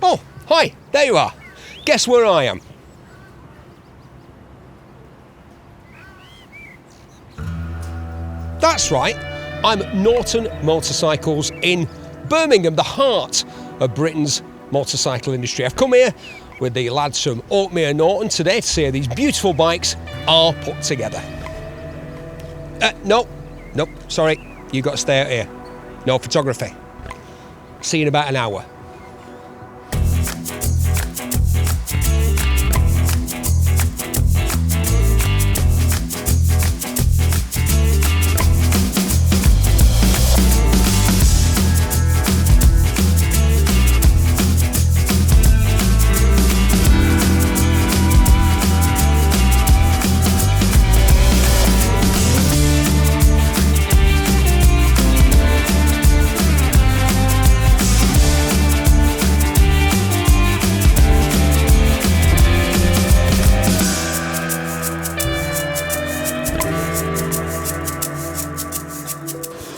Oh, hi, there you are. Guess where I am? That's right, I'm at Norton Motorcycles in Birmingham, the heart of Britain's motorcycle industry. I've come here with the lads from Oakmere Norton today to see how these beautiful bikes are put together. Nope, sorry, you've got to stay out here. No photography. See you in about an hour.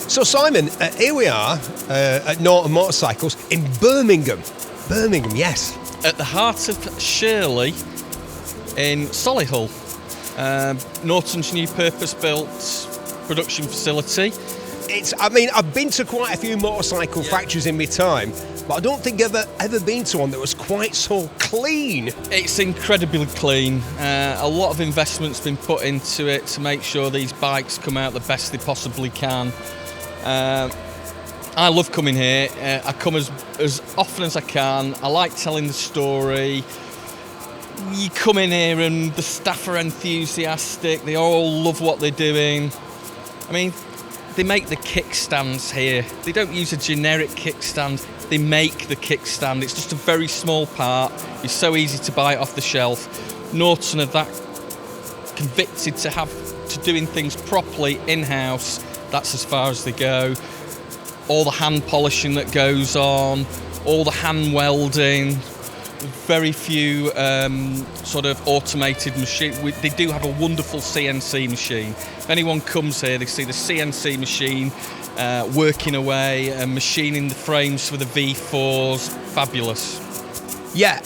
So Simon, here we are at Norton Motorcycles in Birmingham. Birmingham, yes. At the heart of Shirley in Solihull. Norton's new purpose-built production facility. I've been to quite a few motorcycle factories in my time, but I don't think I've ever been to one that was quite so clean. It's incredibly clean. A lot of investment's been put into it to make sure these bikes come out the best they possibly can. I love coming here. I come as often as I can. I like telling the story. You come in here and the staff are enthusiastic. They all love what they're doing. I mean, they make the kickstands here. They don't use a generic kickstand. They make the kickstand. It's just a very small part. It's so easy to buy it off the shelf. Norton are that convicted to doing things properly in-house. That's as far as they go. All the hand polishing that goes on, all the hand welding, very few sort of automated machine. They do have a wonderful CNC machine. If anyone comes here, they see the CNC machine working away and machining the frames for the V4s. Fabulous. Yeah,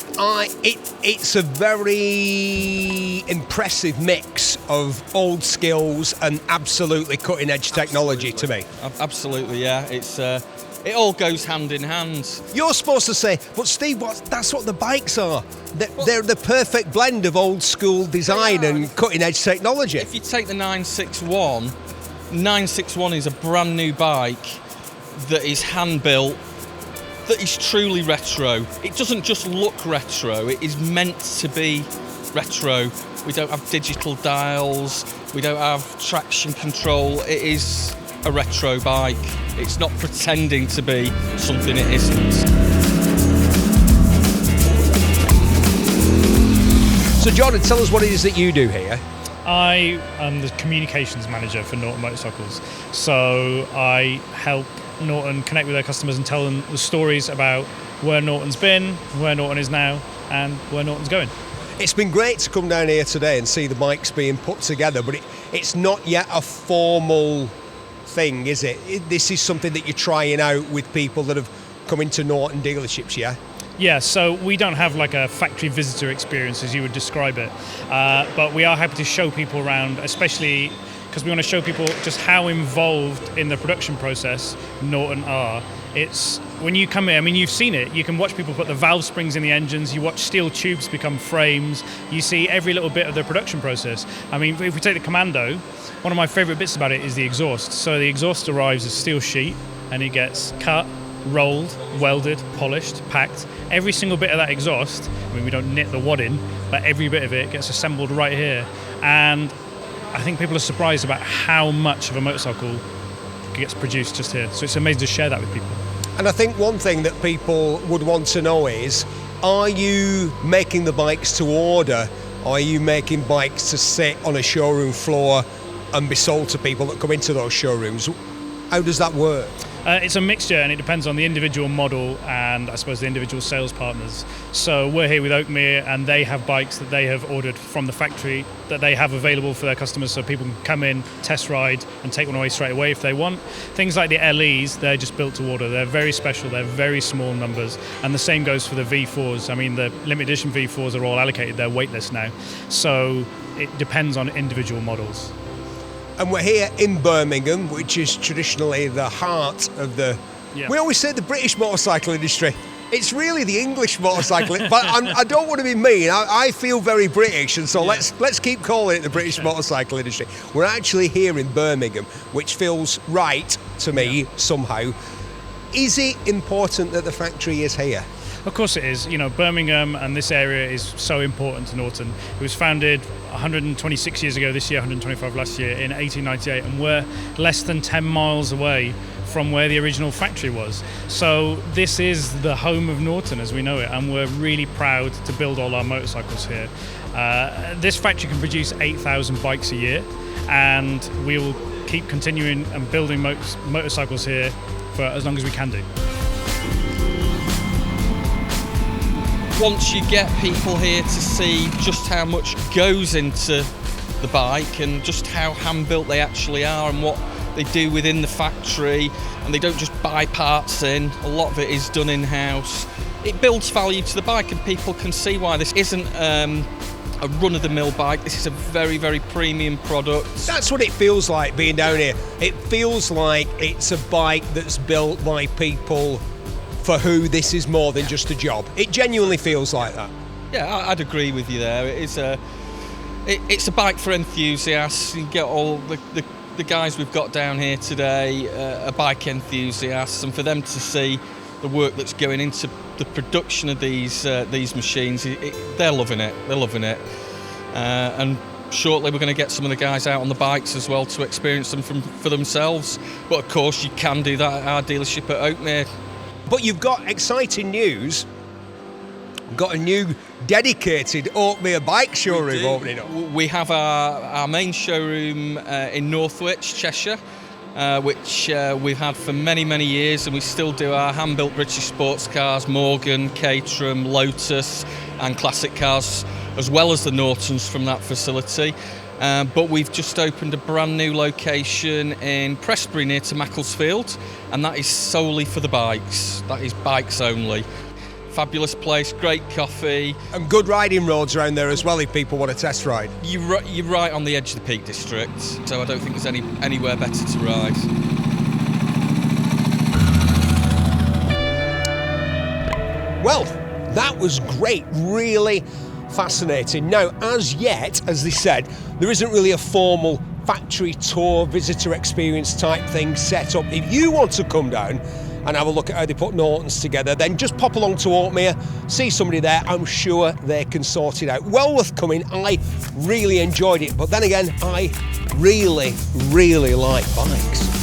it's a very impressive mix of old skills and absolutely cutting-edge technology to me. Absolutely, yeah. It all goes hand in hand. You're supposed to say, but Steve, that's what the bikes are. They're the perfect blend of old-school design and cutting-edge technology. If you take the 961, 961 is a brand new bike that is hand-built, that is truly retro. It doesn't just look retro, it is meant to be retro. We don't have digital dials, we don't have traction control. It is a retro bike. It's not pretending to be something it isn't. So Jordan, tell us what it is that you do here. I am the communications manager for Norton Motorcycles. So I help Norton connect with their customers and tell them the stories about where Norton's been, where Norton is now, and where Norton's going. It's been great to come down here today and see the bikes being put together, but it's not yet a formal thing, is it? This is something that you're trying out with people that have come into Norton dealerships, yeah? Yeah, so we don't have like a factory visitor experience as you would describe it, but we are happy to show people around, especially because we want to show people just how involved in the production process Norton are. It's when you come in, I mean, you've seen it. You can watch people put the valve springs in the engines. You watch steel tubes become frames. You see every little bit of the production process. I mean, if we take the Commando, one of my favorite bits about it is the exhaust. So the exhaust arrives as steel sheet and it gets cut, rolled, welded, polished, packed. Every single bit of that exhaust, I mean, we don't knit the wad in, but every bit of it gets assembled right here. And I think people are surprised about how much of a motorcycle gets produced just here. So it's amazing to share that with people. And I think one thing that people would want to know is, are you making the bikes to order, or are you making bikes to sit on a showroom floor and be sold to people that come into those showrooms? How does that work? It's a mixture, and it depends on the individual model and I suppose the individual sales partners. So we're here with Oakmere, and they have bikes that they have ordered from the factory that they have available for their customers, so people can come in, test ride, and take one away straight away if they want. Things like the LEs, they're just built to order. They're very special, they're very small numbers, and the same goes for the V4s. I mean, the limited edition V4s are all allocated, they're weightless now. So it depends on individual models. And we're here in Birmingham, which is traditionally the heart of the... Yeah. We always say the British motorcycle industry. It's really the English motorcycle, but I don't want to be mean. I feel very British, and so let's keep calling it the British motorcycle industry. We're actually here in Birmingham, which feels right to me somehow. Is it important that the factory is here? Of course it is. You know, Birmingham and this area is so important to Norton. It was founded 126 years ago this year, 125 last year, in 1898, and we're less than 10 miles away from where the original factory was. So this is the home of Norton as we know it, and we're really proud to build all our motorcycles here. This factory can produce 8,000 bikes a year, and we will keep continuing and building motorcycles here for as long as we can do. Once you get people here to see just how much goes into the bike and just how hand-built they actually are and what they do within the factory, and they don't just buy parts in, a lot of it is done in-house, it builds value to the bike, and people can see why this isn't a run-of-the-mill bike. This is a very, very premium product. That's what it feels like being down here. It feels like it's a bike that's built by people for who this is more than just a job. It genuinely feels like that. Yeah, I'd agree with you there. It's a bike for enthusiasts. You get all the guys we've got down here today, are bike enthusiasts, and for them to see the work that's going into the production of these machines, they're loving it. They're loving it. And shortly we're going to get some of the guys out on the bikes as well to experience them for themselves. But of course you can do that at our dealership at Oakmere. But you've got exciting news. Got a new dedicated Oakmere bike showroom opening up. We have our main showroom in Northwich, Cheshire, which we've had for many, many years, and we still do our hand-built British sports cars, Morgan, Caterham, Lotus, and classic cars, as well as the Nortons from that facility. But we've just opened a brand new location in Prestbury near to Macclesfield, and that is solely for the bikes. That is bikes only. Fabulous place, great coffee. And good riding roads around there as well if people want to test ride. You're right on the edge of the Peak District, so I don't think there's anywhere better to ride. Well, that was great, really fascinating. Now, as yet, as they said, there isn't really a formal factory tour, visitor experience type thing set up. If you want to come down and have a look at how they put Nortons together, then just pop along to Oakmere, see somebody there. I'm sure they can sort it out. Well worth coming. I really enjoyed it, but then again, I really, really like bikes.